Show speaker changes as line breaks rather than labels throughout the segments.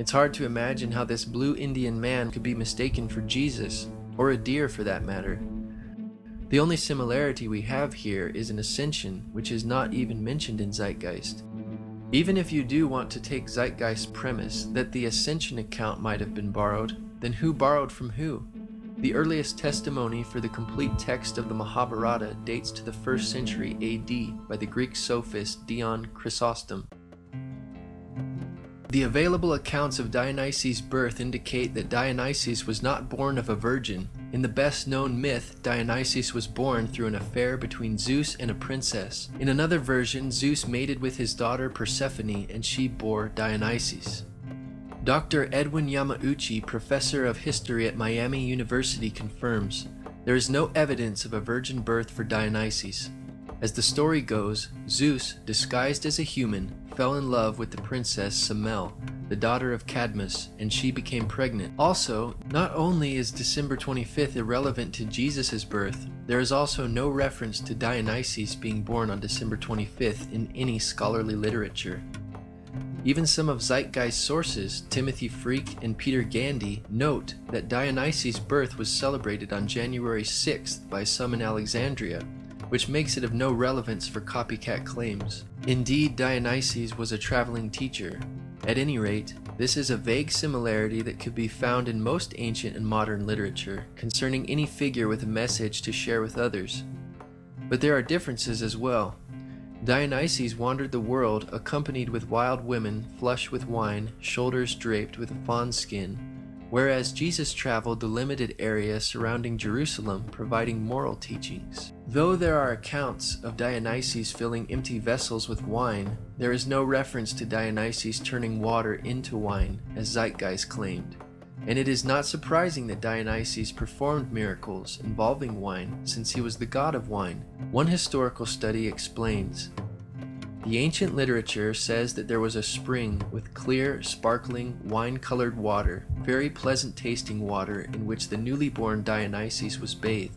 It's hard to imagine how this blue Indian man could be mistaken for Jesus, or a deer for that matter. The only similarity we have here is an ascension, which is not even mentioned in Zeitgeist. Even if you do want to take Zeitgeist's premise that the ascension account might have been borrowed, then who borrowed from who? The earliest testimony for the complete text of the Mahabharata dates to the 1st century AD by the Greek sophist Dion Chrysostom. The available accounts of Dionysus' birth indicate that Dionysus was not born of a virgin. In the best-known myth, Dionysus was born through an affair between Zeus and a princess. In another version, Zeus mated with his daughter Persephone and she bore Dionysus. Dr. Edwin Yamauchi, professor of history at Miami University, confirms there is no evidence of a virgin birth for Dionysus. As the story goes, Zeus, disguised as a human, fell in love with the princess Semele, the daughter of Cadmus, and she became pregnant. Also, not only is December 25th irrelevant to Jesus' birth, there is also no reference to Dionysus being born on December 25th in any scholarly literature. Even some of Zeitgeist sources, Timothy Freak and Peter Gandy, note that Dionysus' birth was celebrated on January 6th by some in Alexandria, which makes it of no relevance for copycat claims. Indeed, Dionysus was a traveling teacher. At any rate, this is a vague similarity that could be found in most ancient and modern literature concerning any figure with a message to share with others. But there are differences as well. Dionysus wandered the world accompanied with wild women, flushed with wine, shoulders draped with a fawn skin, whereas Jesus traveled the limited area surrounding Jerusalem, providing moral teachings. Though there are accounts of Dionysus filling empty vessels with wine, there is no reference to Dionysus turning water into wine, as Zeitgeist claimed. And it is not surprising that Dionysus performed miracles involving wine, since he was the god of wine. One historical study explains, the ancient literature says that there was a spring with clear, sparkling, wine-colored water, very pleasant-tasting water in which the newly born Dionysus was bathed.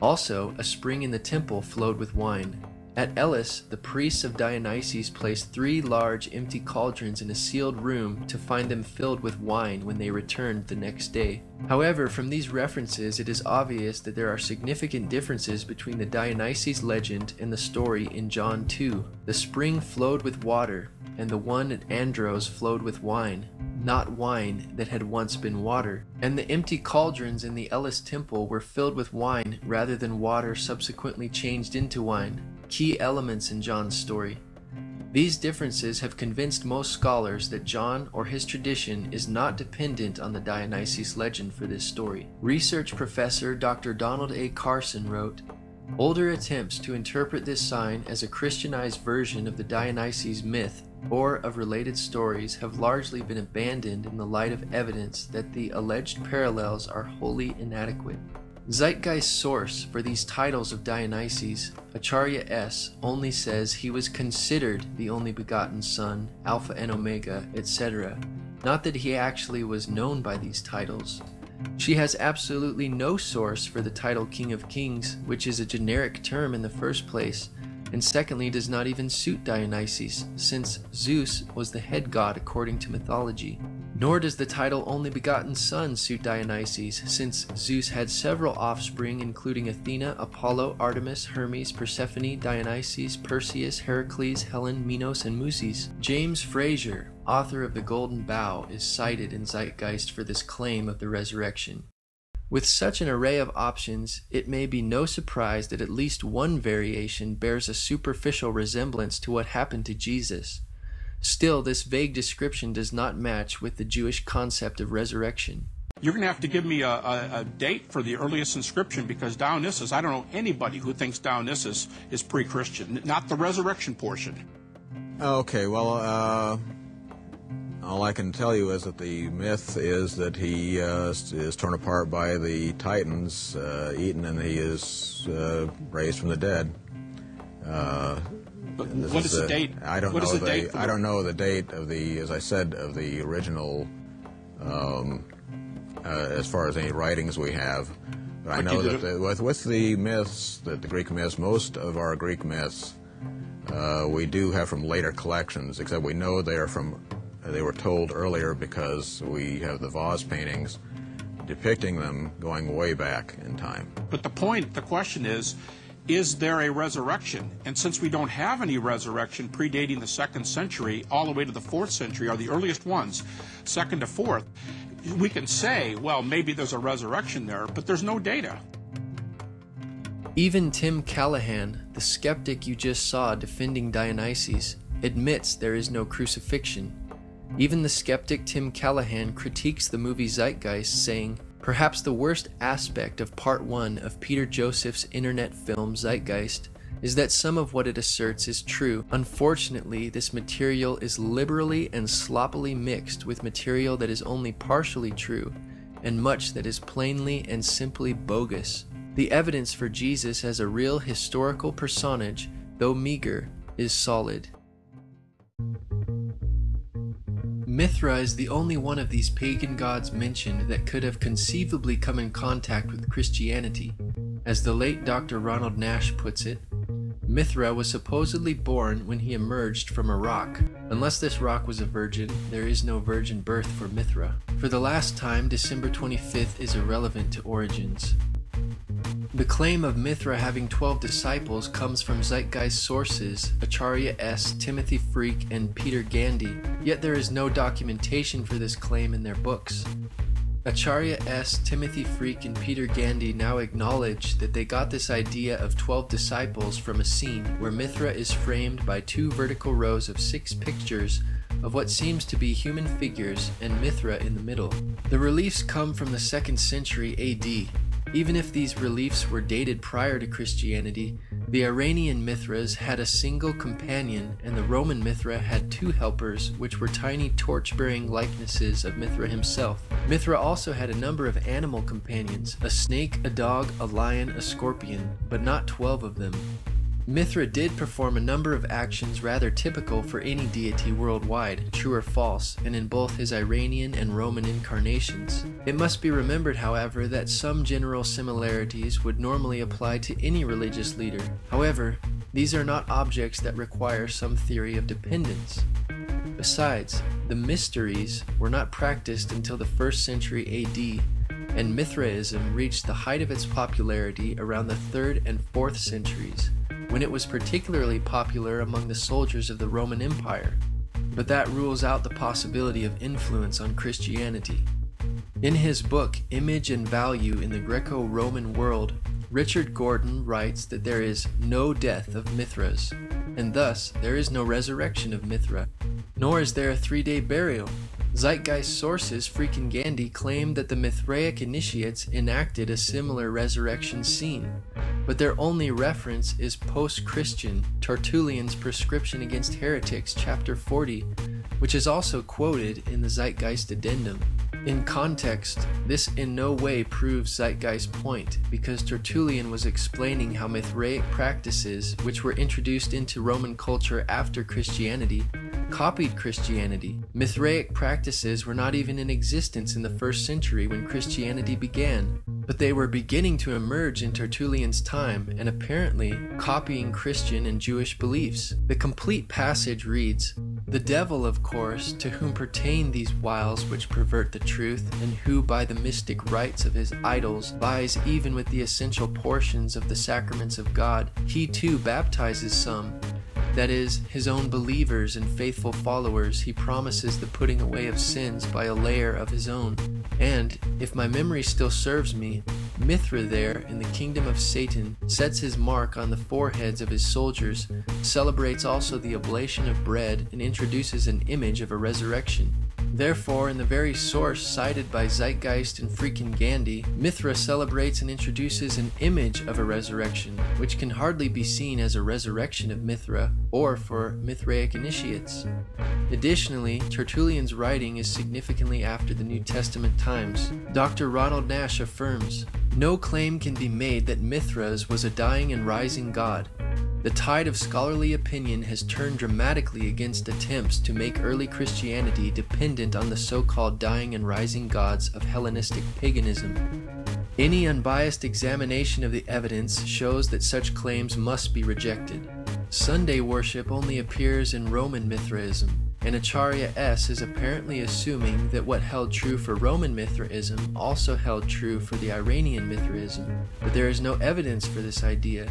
Also, a spring in the temple flowed with wine. At Elis, the priests of Dionysus placed 3 large empty cauldrons in a sealed room to find them filled with wine when they returned the next day. However, from these references it is obvious that there are significant differences between the Dionysus legend and the story in John 2. The spring flowed with water, and the one at Andros flowed with wine, not wine that had once been water. And the empty cauldrons in the Elis temple were filled with wine rather than water subsequently changed into wine. Key elements in John's story. These differences have convinced most scholars that John or his tradition is not dependent on the Dionysus legend for this story. Research professor Dr. Donald A. Carson wrote, older attempts to interpret this sign as a Christianized version of the Dionysus myth or of related stories have largely been abandoned in the light of evidence that the alleged parallels are wholly inadequate. Zeitgeist's source for these titles of Dionysus, Acharya S., only says he was considered the only begotten son, Alpha and Omega, etc., not that he actually was known by these titles. She has absolutely no source for the title King of Kings, which is a generic term in the first place, and secondly does not even suit Dionysus, since Zeus was the head god according to mythology. Nor does the title Only Begotten Son suit Dionysus, since Zeus had several offspring including Athena, Apollo, Artemis, Hermes, Persephone, Dionysus, Perseus, Heracles, Helen, Minos, and Muses. James Fraser, author of The Golden Bough, is cited in Zeitgeist for this claim of the resurrection. With such an array of options, it may be no surprise that at least one variation bears a superficial resemblance to what happened to Jesus. Still, this vague description does not match with the Jewish concept of resurrection.
You're going to have to give me a date for the earliest inscription, because Dionysus, I don't know anybody who thinks Dionysus is pre-Christian, not the resurrection portion.
Okay, well, all I can tell you is that the myth is that he is torn apart by the Titans, eaten, and he is raised from the dead.
But what is the date?
I don't know. I don't know the date of the, as I said, of the original. As far as any writings we have, but I know that with the myths, the Greek myths, most of our Greek myths, we do have from later collections. Except we know they are from they were told earlier because we have the vase paintings depicting them going way back in time.
But the question is there a resurrection? And since we don't have any resurrection predating the 2nd century all the way to the 4th century, are the earliest ones, 2nd to 4th, we can say, well, maybe there's a resurrection there, but there's no data.
Even Tim Callahan, the skeptic you just saw defending Dionysus, admits there is no crucifixion. Even the skeptic Tim Callahan critiques the movie Zeitgeist, saying, "Perhaps the worst aspect of Part 1 of Peter Joseph's internet film Zeitgeist is that some of what it asserts is true. Unfortunately, this material is liberally and sloppily mixed with material that is only partially true, and much that is plainly and simply bogus. The evidence for Jesus as a real historical personage, though meager, is solid." Mithra is the only one of these pagan gods mentioned that could have conceivably come in contact with Christianity. As the late Dr. Ronald Nash puts it, Mithra was supposedly born when he emerged from a rock. Unless this rock was a virgin, there is no virgin birth for Mithra. For the last time, December 25th is irrelevant to origins. The claim of Mithra having 12 disciples comes from Zeitgeist sources, Acharya S., Timothy Freak, and Peter Gandy, yet there is no documentation for this claim in their books. Acharya S., Timothy Freak, and Peter Gandy now acknowledge that they got this idea of 12 disciples from a scene where Mithra is framed by 2 vertical rows of 6 pictures of what seems to be human figures and Mithra in the middle. The reliefs come from the 2nd century AD. Even if these reliefs were dated prior to Christianity, the Iranian Mithras had a single companion and the Roman Mithra had 2 helpers, which were tiny torch-bearing likenesses of Mithra himself. Mithra also had a number of animal companions, a snake, a dog, a lion, a scorpion, but not 12 of them. Mithra did perform a number of actions rather typical for any deity worldwide, true or false, and in both his Iranian and Roman incarnations. It must be remembered, however, that some general similarities would normally apply to any religious leader. However, these are not objects that require some theory of dependence. Besides, the mysteries were not practiced until the 1st century AD, and Mithraism reached the height of its popularity around the 3rd and 4th centuries, when it was particularly popular among the soldiers of the Roman Empire, but that rules out the possibility of influence on Christianity. In his book, Image and Value in the Greco-Roman World, Richard Gordon writes that there is no death of Mithras, and thus there is no resurrection of Mithra, nor is there a 3-day burial. Zeitgeist sources, Freak and Gandy, claim that the Mithraic initiates enacted a similar resurrection scene, but their only reference is post-Christian Tertullian's Prescription Against Heretics, chapter 40, which is also quoted in the Zeitgeist addendum. In context, this in no way proves Zeitgeist's point, because Tertullian was explaining how Mithraic practices, which were introduced into Roman culture after Christianity, copied Christianity. Mithraic practices were not even in existence in the 1st century when Christianity began, but they were beginning to emerge in Tertullian's time and apparently copying Christian and Jewish beliefs. The complete passage reads, "The devil, of course, to whom pertain these wiles which pervert the truth, and who by the mystic rites of his idols vies even with the essential portions of the sacraments of God, he too baptizes some. That is, his own believers and faithful followers he promises the putting away of sins by a layer of his own. And, if my memory still serves me, Mithra there, in the kingdom of Satan, sets his mark on the foreheads of his soldiers, celebrates also the oblation of bread, and introduces an image of a resurrection. Therefore, in the very source cited by Zeitgeist and Freak and Gandy, Mithra celebrates and introduces an image of a resurrection, which can hardly be seen as a resurrection of Mithra, or for Mithraic initiates. Additionally, Tertullian's writing is significantly after the New Testament times. Dr. Ronald Nash affirms, "No claim can be made that Mithras was a dying and rising god. The tide of scholarly opinion has turned dramatically against attempts to make early Christianity dependent on the so-called dying and rising gods of Hellenistic paganism. Any unbiased examination of the evidence shows that such claims must be rejected. Sunday worship only appears in Roman Mithraism. and Acharya S. is apparently assuming that what held true for Roman Mithraism also held true for the Iranian Mithraism, but there is no evidence for this idea.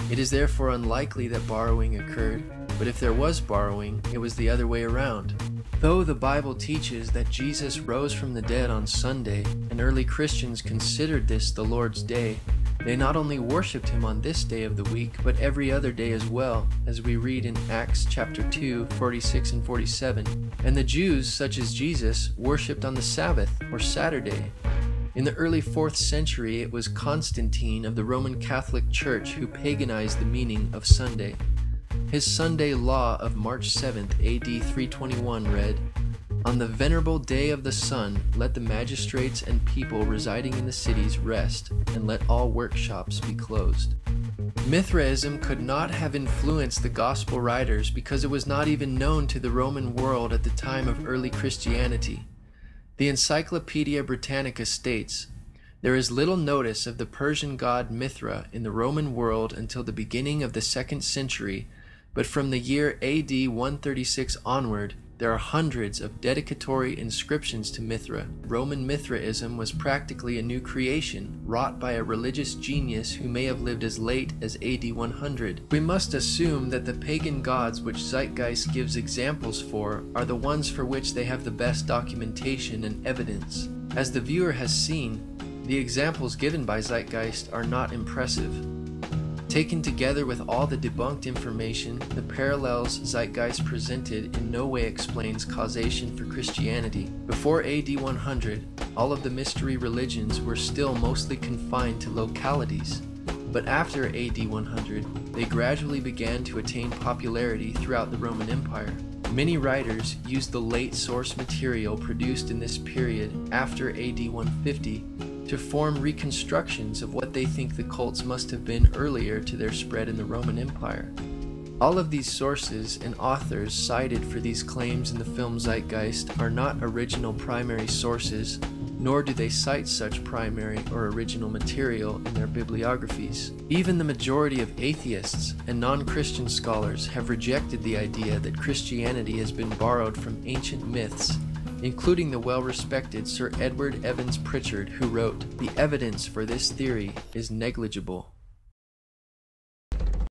It is therefore unlikely that borrowing occurred, but if there was borrowing, it was the other way around. Though the Bible teaches that Jesus rose from the dead on Sunday, and early Christians considered this the Lord's Day, they not only worshipped him on this day of the week, but every other day as well, as we read in Acts chapter 2, 46 and 47. And the Jews, such as Jesus, worshipped on the Sabbath, or Saturday. In the early 4th century, it was Constantine of the Roman Catholic Church who paganized the meaning of Sunday. His Sunday law of March 7th, AD 321 read, "On the venerable day of the sun, let the magistrates and people residing in the cities rest, and let all workshops be closed." Mithraism could not have influenced the gospel writers because it was not even known to the Roman world at the time of early Christianity. The Encyclopedia Britannica states, "There is little notice of the Persian god Mithra in the Roman world until the beginning of the 2nd century, but from the year AD 136 onward, there are hundreds of dedicatory inscriptions to Mithra. Roman Mithraism was practically a new creation, wrought by a religious genius who may have lived as late as AD 100. We must assume that the pagan gods which Zeitgeist gives examples for are the ones for which they have the best documentation and evidence. As the viewer has seen, the examples given by Zeitgeist are not impressive. Taken together with all the debunked information, the parallels Zeitgeist presented in no way explains causation for Christianity. Before AD 100, all of the mystery religions were still mostly confined to localities. But after AD 100, they gradually began to attain popularity throughout the Roman Empire. Many writers used the late source material produced in this period after AD 150 to form reconstructions of what they think the cults must have been earlier to their spread in the Roman Empire. All of these sources and authors cited for these claims in the film Zeitgeist are not original primary sources, nor do they cite such primary or original material in their bibliographies. Even the majority of atheists and non-Christian scholars have rejected the idea that Christianity has been borrowed from ancient myths, including the well-respected Sir Edward Evans Pritchard, who wrote, "The evidence for this theory is negligible."